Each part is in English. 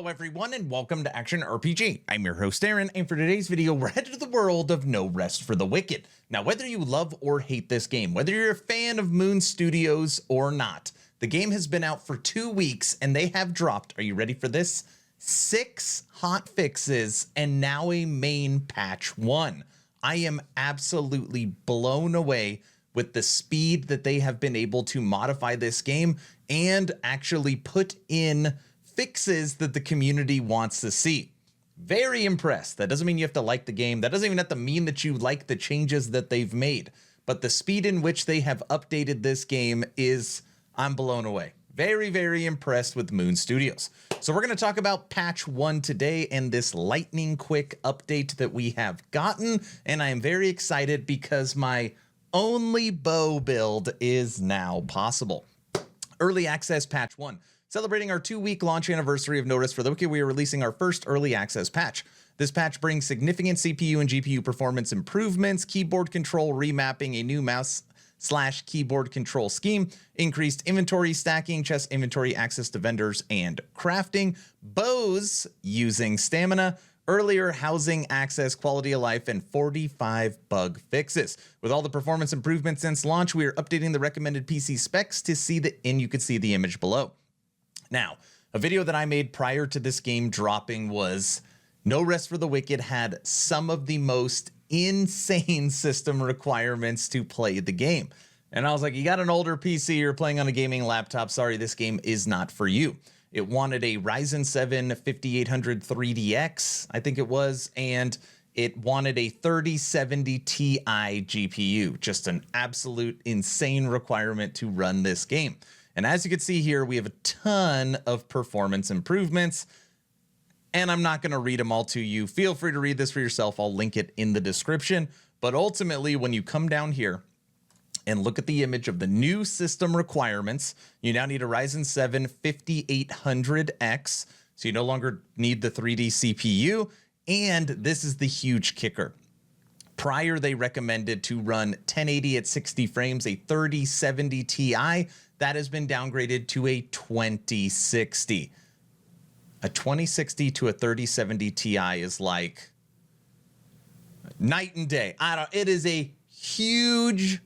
Hello everyone and welcome to Action RPG. I'm your host Aaron, and for today's video we're headed to the world of No Rest for the Wicked. Now whether you love or hate this game, whether you're a fan of Moon Studios or not, the game has been out for 2 weeks and they have dropped, are you ready for this? 6 hot fixes and now a main patch 1. I am absolutely blown away with the speed that they have been able to modify this game and actually put in fixes that the community wants to see. Very impressed. That doesn't mean you have to like the game. That doesn't even have to mean that you like the changes that they've made. But the speed in which they have updated this game is, I'm blown away. Very, very impressed with Moon Studios. So we're going to talk about patch 1 today and this lightning quick update that we have gotten. And I am very excited because my only bow build is now possible. Early access patch 1. Celebrating our 2-week launch anniversary of No Rest for the Wicked, we are releasing our first early access patch. This patch brings significant CPU and GPU performance improvements, keyboard control remapping, a new mouse/keyboard control scheme, increased inventory stacking, chest inventory access to vendors and crafting, bows using stamina, earlier housing access, quality of life, and 45 bug fixes. With all the performance improvements since launch, we are updating the recommended PC specs to see and you can see the image below. Now, a video that I made prior to this game dropping was No Rest for the Wicked had some of the most insane system requirements to play the game. And I was like, you got an older PC, you're playing on a gaming laptop, sorry, this game is not for you. It wanted a Ryzen 7 5800 3DX, I think it was, and it wanted a 3070 Ti GPU. Just an absolute insane requirement to run this game. And as you can see here, we have a ton of performance improvements, and I'm not going to read them all to you. Feel free to read this for yourself. I'll link it in the description. But ultimately, when you come down here and look at the image of the new system requirements, you now need a Ryzen 7 5800X, so you no longer need the 3D CPU, and this is the huge kicker. Prior, they recommended to run 1080 at 60 frames, a 3070 Ti. That has been downgraded to a 2060. A 2060 to a 3070 Ti is like night and day. It is a huge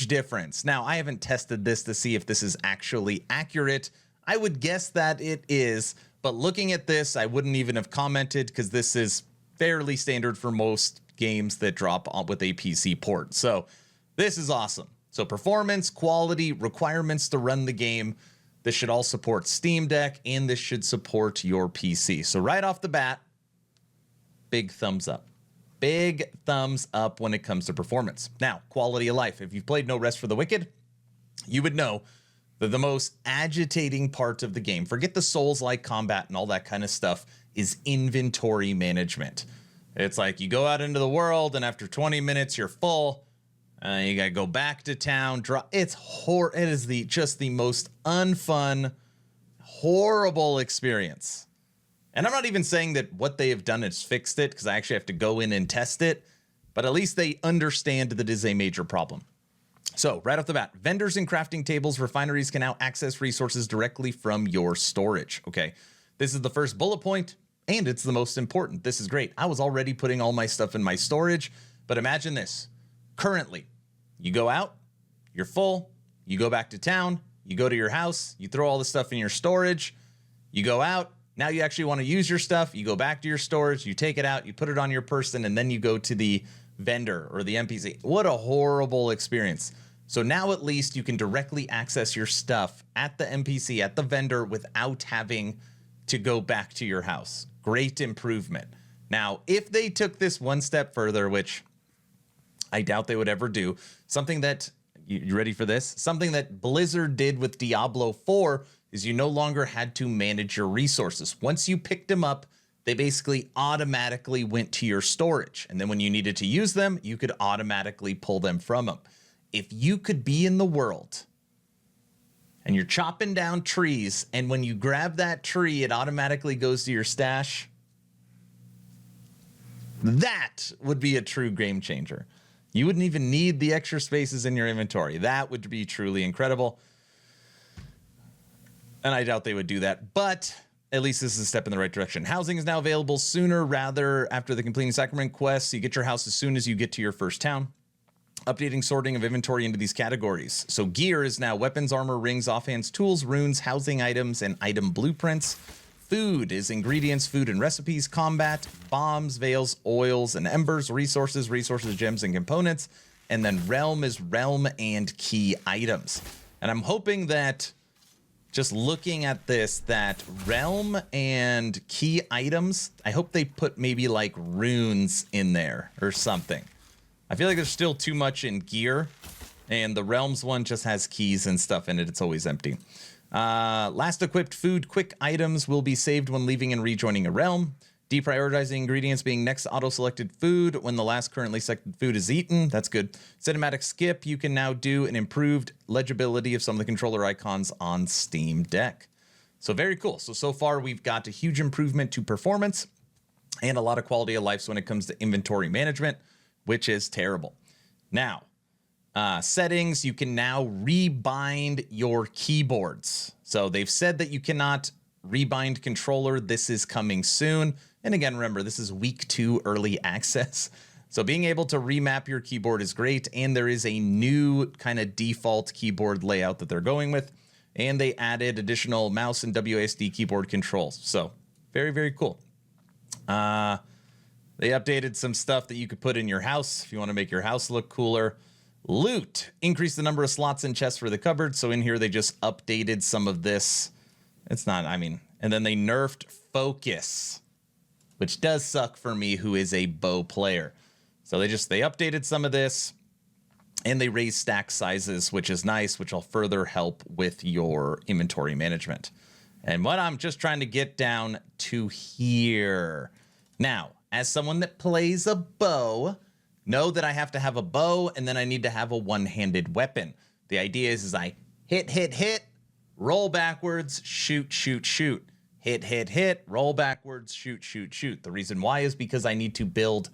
difference. Now, I haven't tested this to see if this is actually accurate. I would guess that it is, but looking at this, I wouldn't even have commented because this is fairly standard for most games that drop with a PC port. So this is awesome. So performance, quality, requirements to run the game. This should all support Steam Deck, and this should support your PC. So right off the bat, big thumbs up. Big thumbs up when it comes to performance. Now, quality of life. If you've played No Rest for the Wicked, you would know that the most agitating part of the game, forget the Souls-like combat and all that kind of stuff, is inventory management. It's like you go out into the world, and after 20 minutes, you're full. You gotta go back to town. It is just the most unfun, horrible experience. And I'm not even saying that what they have done is fixed it, because I actually have to go in and test it. But at least they understand that it is a major problem. So right off the bat, vendors and crafting tables, refineries can now access resources directly from your storage. Okay, this is the first bullet point, and it's the most important. This is great. I was already putting all my stuff in my storage, but imagine this. Currently, you go out, you're full, you go back to town, you go to your house, you throw all the stuff in your storage, you go out, now you actually want to use your stuff, you go back to your storage, you take it out, you put it on your person, and then you go to the vendor or the NPC. What a horrible experience. So now at least you can directly access your stuff at the NPC, at the vendor, without having to go back to your house. Great improvement. Now, if they took this one step further, which I doubt they would ever do, something that, you ready for this? Something that Blizzard did with Diablo 4 is you no longer had to manage your resources. Once you picked them up, they basically automatically went to your storage. And then when you needed to use them, you could automatically pull them from them. If you could be in the world and you're chopping down trees, and when you grab that tree, it automatically goes to your stash, that would be a true game changer. You wouldn't even need the extra spaces in your inventory. That would be truly incredible. And I doubt they would do that. But at least this is a step in the right direction. Housing is now available sooner rather after the completing Sacrament quest. So you get your house as soon as you get to your first town. Updating sorting of inventory into these categories. So gear is now weapons, armor, rings, offhands, tools, runes, housing items, and item blueprints. Food is ingredients, food and recipes, combat, bombs, veils, oils, and embers, resources, gems, and components. And then realm is realm and key items. And I'm hoping that just looking at this, that realm and key items, I hope they put maybe like runes in there or something. I feel like there's still too much in gear, and the realms one just has keys and stuff in it. It's always empty. Last equipped food quick items will be saved when leaving and rejoining a realm. Deprioritizing ingredients being next auto-selected food when the last currently selected food is eaten. That's good. Cinematic skip. You can now do an improved legibility of some of the controller icons on Steam Deck. So very cool. So far we've got a huge improvement to performance and a lot of quality of life when it comes to inventory management, which is terrible. Now, settings, you can now rebind your keyboards. So they've said that you cannot rebind controller. This is coming soon. And again, remember, this is week 2 early access. So being able to remap your keyboard is great. And there is a new kind of default keyboard layout that they're going with. And they added additional mouse and WASD keyboard controls. So very, very cool. They updated some stuff that you could put in your house if you want to make your house look cooler. Loot. Increase the number of slots and chests for the cupboard. So in here, they just updated some of this. It's not, I mean, and then they nerfed focus, which does suck for me, who is a bow player. So they updated some of this, and they raised stack sizes, which is nice, which will further help with your inventory management. And what I'm just trying to get down to here. Now, as someone that plays a bow, know that I have to have a bow, and then I need to have a one-handed weapon. The idea is I hit, roll backwards, shoot, hit, roll backwards, shoot. The reason why is because I need to build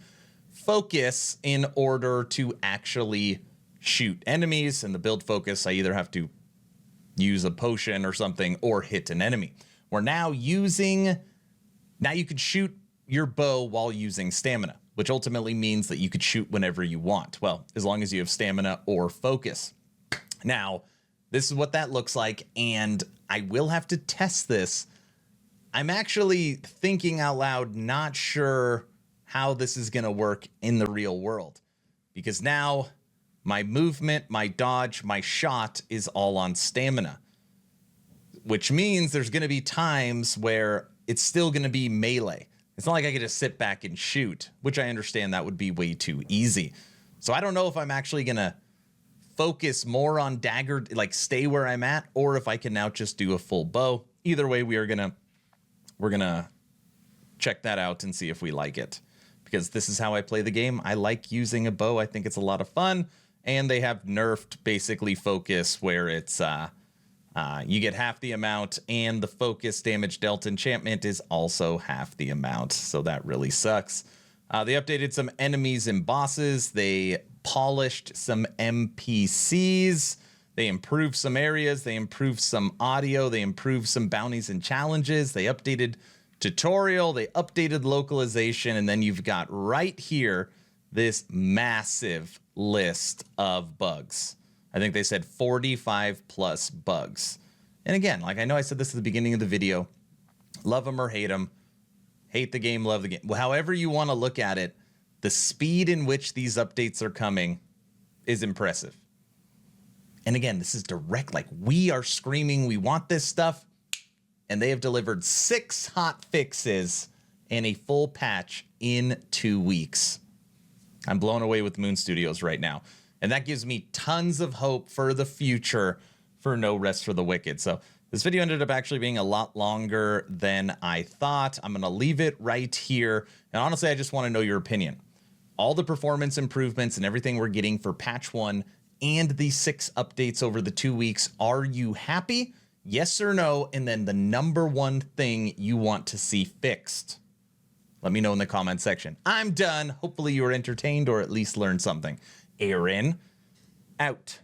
focus in order to actually shoot enemies. And the build focus, I either have to use a potion or something or hit an enemy. Now you could shoot your bow while using stamina, which ultimately means that you could shoot whenever you want. Well, as long as you have stamina or focus. Now, this is what that looks like, and I will have to test this. I'm actually thinking out loud, not sure how this is going to work in the real world. Because now my movement, my dodge, my shot is all on stamina. Which means there's going to be times where it's still going to be melee. It's not like I can just sit back and shoot, which I understand that would be way too easy. So I don't know if I'm actually going to focus more on dagger, like stay where I'm at, or if I can now just do a full bow. Either way, we're gonna check that out and see if we like it, because this is how I play the game. I like using a bow. I think it's a lot of fun, and they have nerfed basically focus, where it's you get half the amount, and the focus damage dealt enchantment is also half the amount. So that really sucks. They updated some enemies and bosses. They polished some NPCs. They improved some areas. They improved some audio. They improved some bounties and challenges. They updated tutorial. They updated localization. And then you've got right here this massive list of bugs. I think they said 45 plus bugs. And again, like I know I said this at the beginning of the video, love them or hate them. Hate the game, love the game. Well, however you want to look at it, the speed in which these updates are coming is impressive. And again, this is direct. Like, we are screaming, we want this stuff. And they have delivered 6 hot fixes and a full patch in 2 weeks. I'm blown away with Moon Studios right now. And that gives me tons of hope for the future for No Rest for the Wicked. So this video ended up actually being a lot longer than I thought. I'm going to leave it right here. And honestly, I just want to know your opinion. All the performance improvements and everything we're getting for patch 1 and the 6 updates over the 2 weeks. Are you happy? Yes or no? And then the number one thing you want to see fixed. Let me know in the comment section. I'm done. Hopefully you were entertained or at least learned something. Aaron, out.